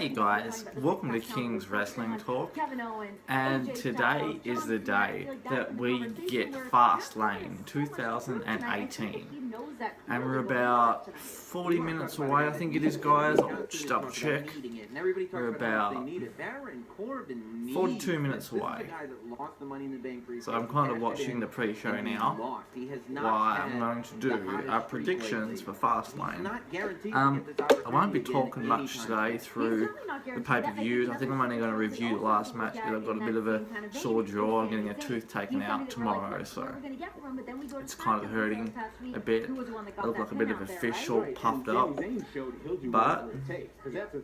Hey guys, welcome to King's Wrestling Talk, and today is the day that we get FastLane 2018, and we're about 40 minutes away, I think it is, guys. I'll just double check. We're about 42 minutes away, so I'm kind of watching the pre-show now while I'm going to do our predictions for FastLane. I won't be talking much today through the pay-per-views. I think I'm only going to review the last match because I've got a bit of a sore jaw. I'm getting a tooth taken out tomorrow, so it's kind of hurting a bit. I look like a bit of a fish all puffed up, but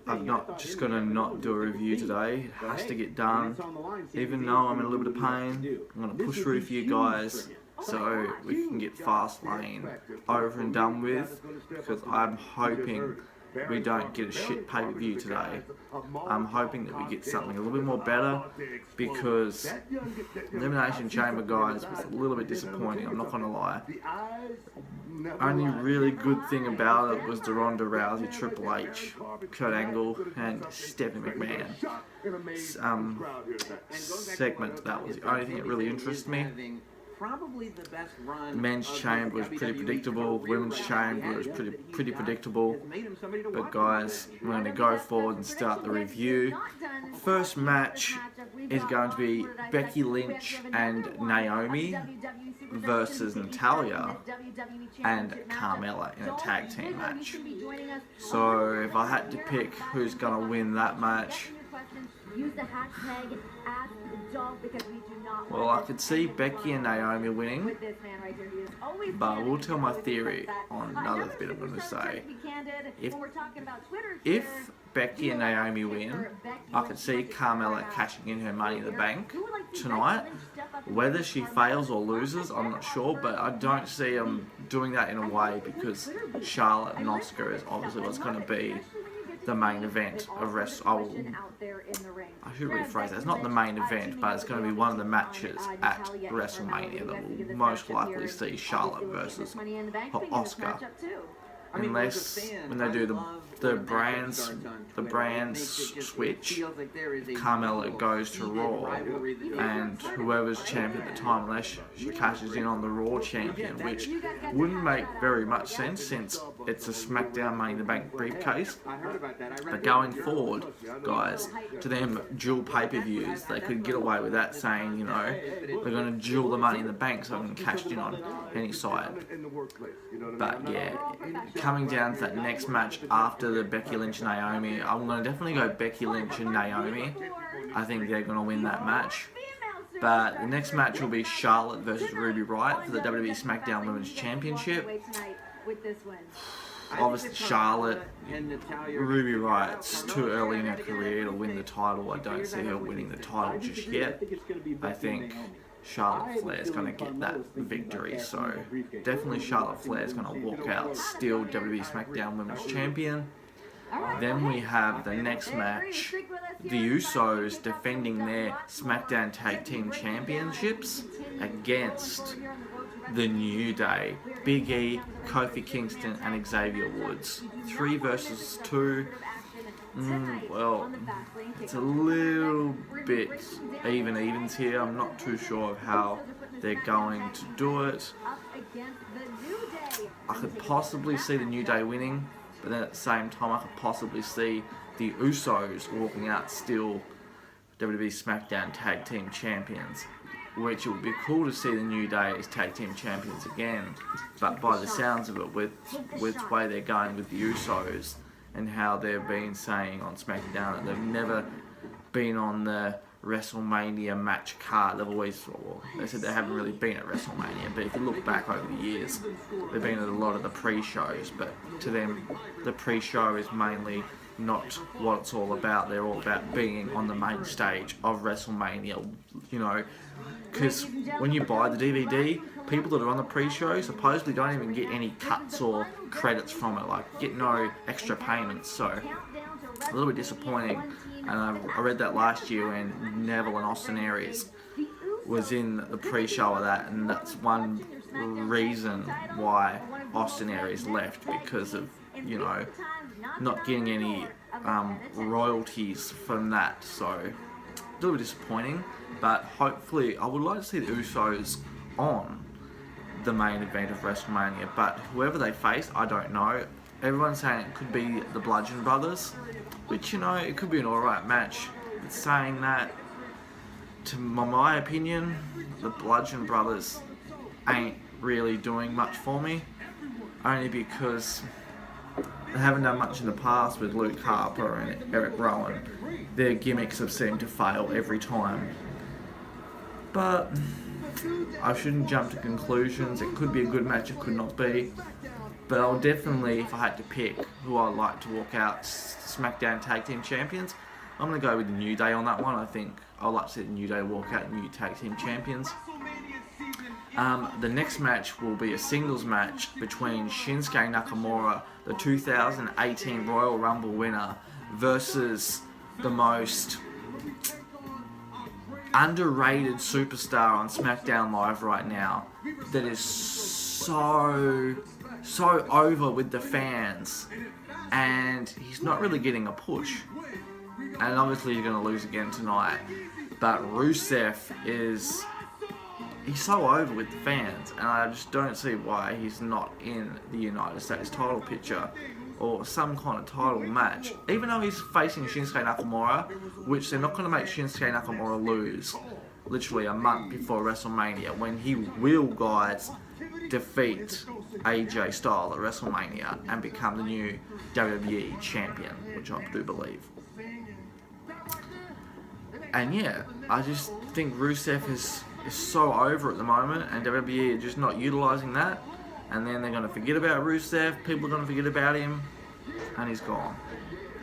I'm not just going to not do a review today. It has to get done. Even though I'm in a little bit of pain, I'm going to push through for you guys so we can get FastLane over and done with, because I'm hoping we don't get a shit pay-per-view today. I'm hoping that we get something a little bit more better, because Elimination Chamber, guys, was a little bit disappointing, I'm not going to lie. Only really good thing about it was the Ronda Rousey, Triple H, Kurt Angle, and Stephanie McMahon segment. That was the only thing that really interested me. Probably the best run. The men's chamber was pretty predictable. Women's chamber was pretty predictable. But guys, we're going to go forward and start the review. First match is going to be Becky Lynch and Naomi versus Natalya and Carmella in a tag team match. So if I had to pick who's going to win that match, well, I could see Becky and Naomi winning, but I will tell my theory on another bit I'm going to say. If Becky and Naomi win, I could see Carmella cashing in her Money in the Bank tonight. Whether she fails or loses, I'm not sure, but I don't see them doing that in a way, because Charlotte and Asuka is obviously what's going to be the main event of WrestleMania. I should rephrase that. It's not the main event, but it's going to be one of the matches at WrestleMania that will most likely see Charlotte versus Asuka. Unless when they do the brands switch, Carmella goes to Raw, and whoever's champion at the time, unless she cashes in on the Raw champion, which wouldn't make very much sense since it's a SmackDown Money in the Bank briefcase. But going forward, guys, to them dual pay-per-views, they could get away with that, saying, you know, they're going to dual the Money in the Bank so I can cash in on any side. But yeah, coming down to that next match after the Becky Lynch and Naomi, I'm going to definitely go Becky Lynch and Naomi. I think they're going to win that match. But the next match will be Charlotte versus Ruby Riott for the WWE SmackDown Women's Championship. Obviously Charlotte, Ruby Riott's too early in her career to win the title. I don't see her winning the title just yet. I think Charlotte Flair is going to get that victory, so definitely Charlotte Flair is going to walk out still WWE SmackDown Women's Champion. Then we have the next match, the Usos defending their SmackDown Tag Team Championships against the New Day, Big E, Kofi Kingston and Xavier Woods. 3 versus 2. Well, it's a little bit evens here. I'm not too sure of how they're going to do it. I could possibly see the New Day winning, but then at the same time I could possibly see the Usos walking out still WWE SmackDown Tag Team Champions, which it would be cool to see the New Day as Tag Team Champions again. But by the sounds of it, with the way they're going with the Usos, and how they've been saying on SmackDown that they've never been on the WrestleMania match card. They've always, well, they said they haven't really been at WrestleMania, but if you look back over the years, they've been at a lot of the pre-shows, but to them, the pre-show is mainly not what it's all about. They're all about being on the main stage of WrestleMania, you know, because when you buy the DVD, people that are on the pre-show supposedly don't even get any cuts or credits from it, like get no extra payments, so a little bit disappointing. And I read that last year when Neville and Austin Aries was in the pre-show of that, and that's one reason why Austin Aries left, because of, you know, not getting any royalties from that, so a little disappointing. But hopefully, I would like to see the Usos on the main event of WrestleMania. But whoever they face, I don't know. Everyone's saying it could be the Bludgeon Brothers, which, you know, it could be an alright match. But saying that, to my opinion, the Bludgeon Brothers ain't really doing much for me. Only because they haven't done much in the past with Luke Harper and Eric Rowan. Their gimmicks have seemed to fail every time. But I shouldn't jump to conclusions. It could be a good match, it could not be. But I'll definitely, if I had to pick who I'd like to walk out SmackDown Tag Team Champions, I'm going to go with the New Day on that one. I think I'd like to see the New Day walk out New Tag Team Champions. The next match will be a singles match between Shinsuke Nakamura, the 2018 Royal Rumble winner, versus the most underrated superstar on SmackDown Live right now that is so over with the fans, and he's not really getting a push, and obviously he's going to lose again tonight. But Rusev he's so over with the fans, and I just don't see why he's not in the United States title picture or some kind of title match. Even though he's facing Shinsuke Nakamura, which they're not going to make Shinsuke Nakamura lose literally a month before WrestleMania, when he will, guys, defeat AJ Styles at WrestleMania and become the new WWE champion, which I do believe. And yeah, I just think Rusev is so over at the moment, and WWE are just not utilising that. And then they're going to forget about Rusev, people are going to forget about him, and he's gone.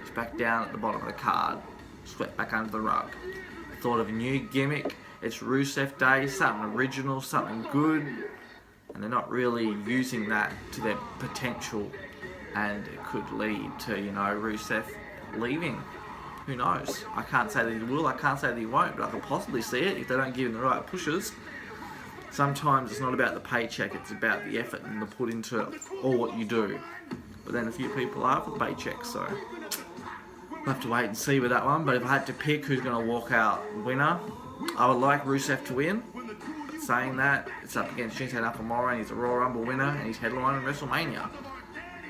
He's back down at the bottom of the card, swept back under the rug. Thought of a new gimmick, it's Rusev Day, something original, something good, and they're not really using that to their potential, and it could lead to, you know, Rusev leaving. Who knows? I can't say that he will, I can't say that he won't, but I can possibly see it if they don't give him the right pushes. Sometimes it's not about the paycheck, it's about the effort and the put into all what you do. But then a few people are for the paycheck, so we'll have to wait and see with that one. But if I had to pick who's going to walk out winner, I would like Rusev to win. But saying that, it's up against Shinsuke Nakamura, and he's a Royal Rumble winner, and he's headlining WrestleMania.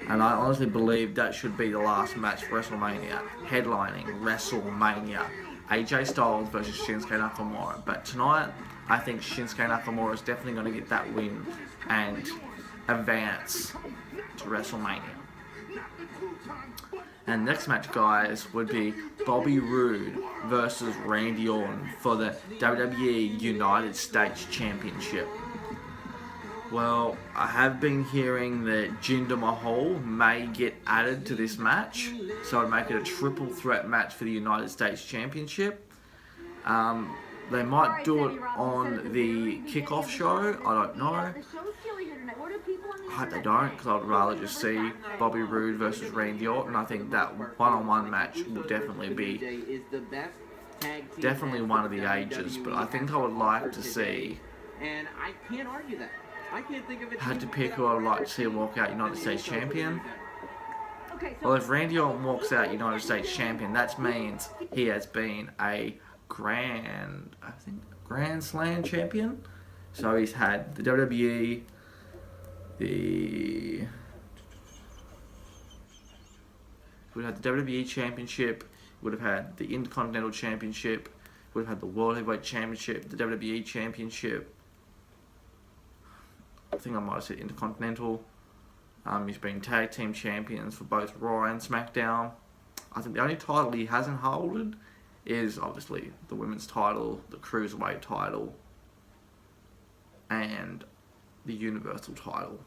And I honestly believe that should be the last match for WrestleMania. Headlining WrestleMania. AJ Styles versus Shinsuke Nakamura. But tonight, I think Shinsuke Nakamura is definitely going to get that win and advance to WrestleMania. And next match, guys, would be Bobby Roode versus Randy Orton for the WWE United States Championship. Well, I have been hearing that Jinder Mahal may get added to this match, so I'd make it a triple threat match for the United States Championship. They might do it on the kickoff show, I don't know. I hope they don't, because I'd rather just see Bobby Roode versus Randy Orton. I think that one-on-one match will definitely be one of the ages, but I think I would like to see. And I can't argue that. I can't think of it. Had to pick who I would like to see walk out United States Champion. Well, if Randy Orton walks out United States Champion, that means he has been a Grand Slam champion. So he's had the WWE, would have had the WWE Championship, would have had the Intercontinental Championship, would have had the World Heavyweight Championship, the WWE Championship. I think I might have said Intercontinental. He's been tag team champions for both Raw and SmackDown. I think the only title he hasn't held is obviously the women's title, the Cruiserweight title, and the Universal title.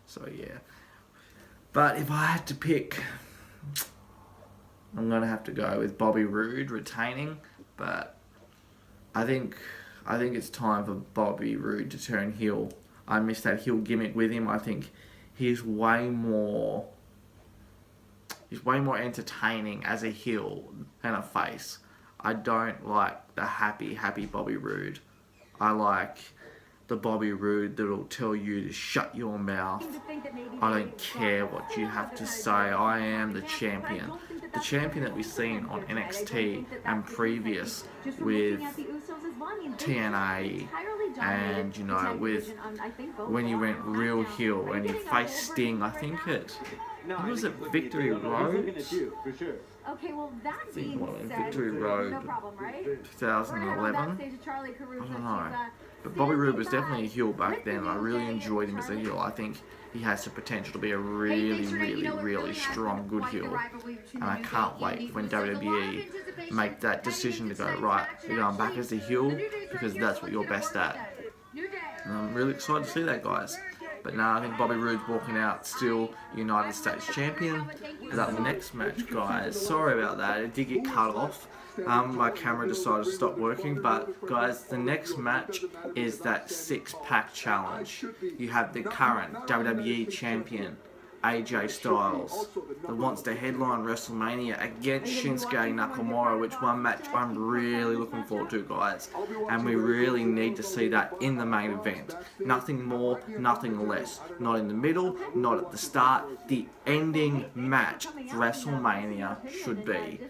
So yeah. But if I had to pick, I'm going to have to go with Bobby Roode retaining. But I think it's time for Bobby Roode to turn heel. I miss that heel gimmick with him. I think he's way more entertaining as a heel than a face. I don't like the happy Bobby Roode. I like the Bobby Roode that'll tell you to shut your mouth. I don't care what you have to say. I am the champion. the champion that we've seen on NXT and previous with TNA and, you know, with when he went real heel and he faced Sting, I think it was at Victory Road. Okay, well, that being said, Victory Road, no problem, right? 2011. I don't know. But Bobby Roode was definitely a heel back then. I really enjoyed him as a heel. I think he has the potential to be a really strong, good heel. And I can't wait when WWE make that decision to go, right, you're going back as a heel because that's what you're best at. And I'm really excited to see that, guys. But now I think Bobby Roode's walking out still United States Champion. That next match, guys, sorry about that, it did get cut off. My camera decided to stop working, but guys, the next match is that 6-pack challenge. You have the current WWE Champion, AJ Styles, that wants to headline WrestleMania against Shinsuke Nakamura, which one match I'm really looking forward to, guys. And we really need to see that in the main event. Nothing more, nothing less. Not in the middle, not at the start. The ending match for WrestleMania should be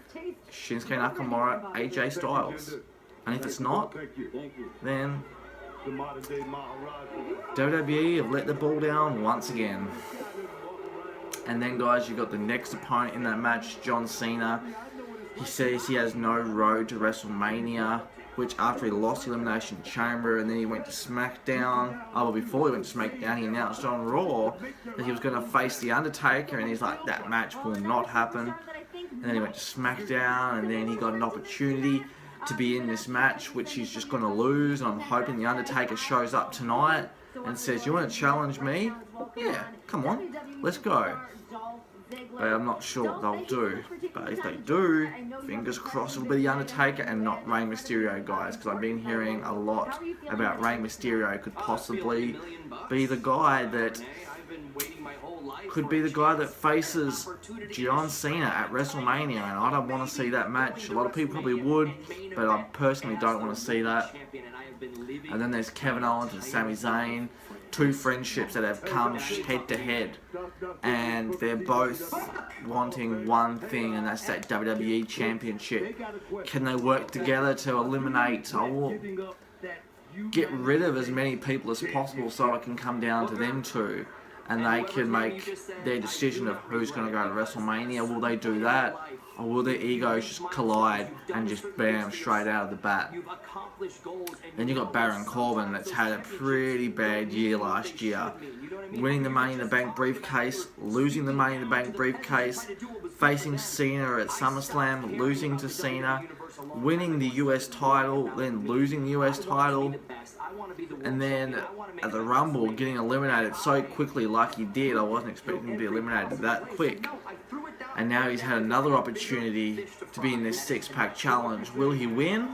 Shinsuke Nakamura, AJ Styles. And if it's not, then WWE have let the ball down once again. And then, guys, you got the next opponent in that match, John Cena. He says he has no road to WrestleMania, which after he lost the Elimination Chamber and then he went to SmackDown, before he went to SmackDown, he announced on Raw that he was going to face The Undertaker, and he's like, that match will not happen. And then he went to SmackDown, and then he got an opportunity to be in this match, which he's just going to lose. And I'm hoping The Undertaker shows up tonight and says, you want to challenge me? Yeah, come on, let's go. But I'm not sure what they'll do. But if they do, fingers crossed it'll be The Undertaker and not Rey Mysterio, guys. Because I've been hearing a lot about Rey Mysterio could possibly be the guy that faces John Cena at WrestleMania. And I don't want to see that match. A lot of people probably would, but I personally don't want to see that. And then there's Kevin Owens and Sami Zayn. Two friendships that have come head to head, and they're both wanting one thing, and that's that WWE Championship. Can they work together to eliminate or get rid of as many people as possible so it can come down to them two, and they can make their decision of who's going to go to WrestleMania? Will they do that? Or will their egos just collide and just bam, straight out of the bat? Then you got Baron Corbin, that's had a pretty bad year last year. Winning the Money in the Bank briefcase, losing the Money in the Bank briefcase, facing Cena at SummerSlam, losing to Cena, winning the US title, then losing the US title, and then at the Rumble getting eliminated so quickly like he did. I wasn't expecting him to be eliminated that quick. And now he's had another opportunity to be in this 6-pack challenge. Will he win?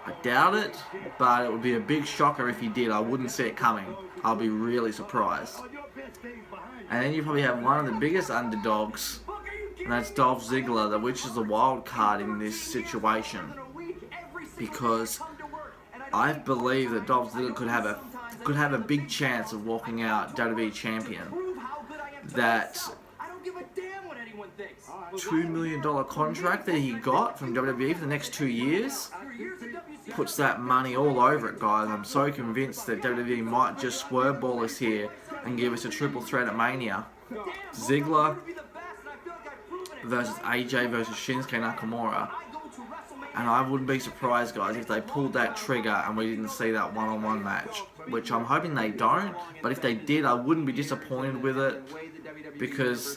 I doubt it, but it would be a big shocker if he did. I wouldn't see it coming. I'll be really surprised. And then you probably have one of the biggest underdogs, and that's Dolph Ziggler, which is the wild card in this situation. Because I believe that Dolph Ziggler could have a big chance of walking out WWE champion. That $2 million contract that he got from WWE for the next 2 years puts that money all over it, guys. I'm so convinced that WWE might just swerveball us here and give us a triple threat at Mania. Ziggler versus AJ versus Shinsuke Nakamura. And I wouldn't be surprised, guys, if they pulled that trigger and we didn't see that one-on-one match, which I'm hoping they don't. But if they did, I wouldn't be disappointed with it, because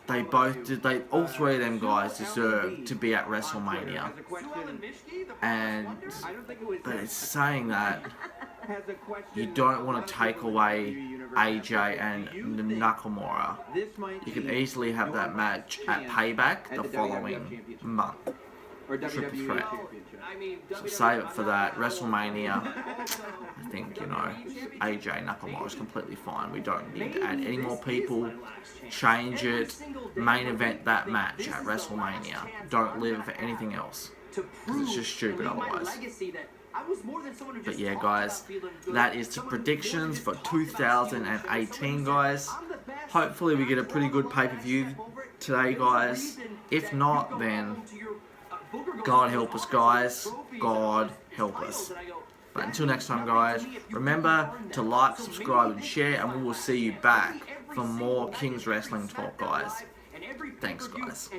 they both did. All three of them guys deserve to be at WrestleMania. But it's saying that you don't want to take away AJ and Nakamura. You can easily have that match at Payback the following month. Triple threat. So save it for that. WrestleMania, I think, AJ Nakamura is completely fine. We don't need to add any more people. Change it. Main event that match at WrestleMania. Don't live for anything else, because it's just stupid otherwise. But yeah, guys, that is the predictions for 2018, guys. Hopefully we get a pretty good pay-per-view today, guys. If not, then God help us, guys. God help us. But until next time, guys, remember to like, subscribe, and share, and we will see you back for more King's Wrestling talk, guys. Thanks, guys.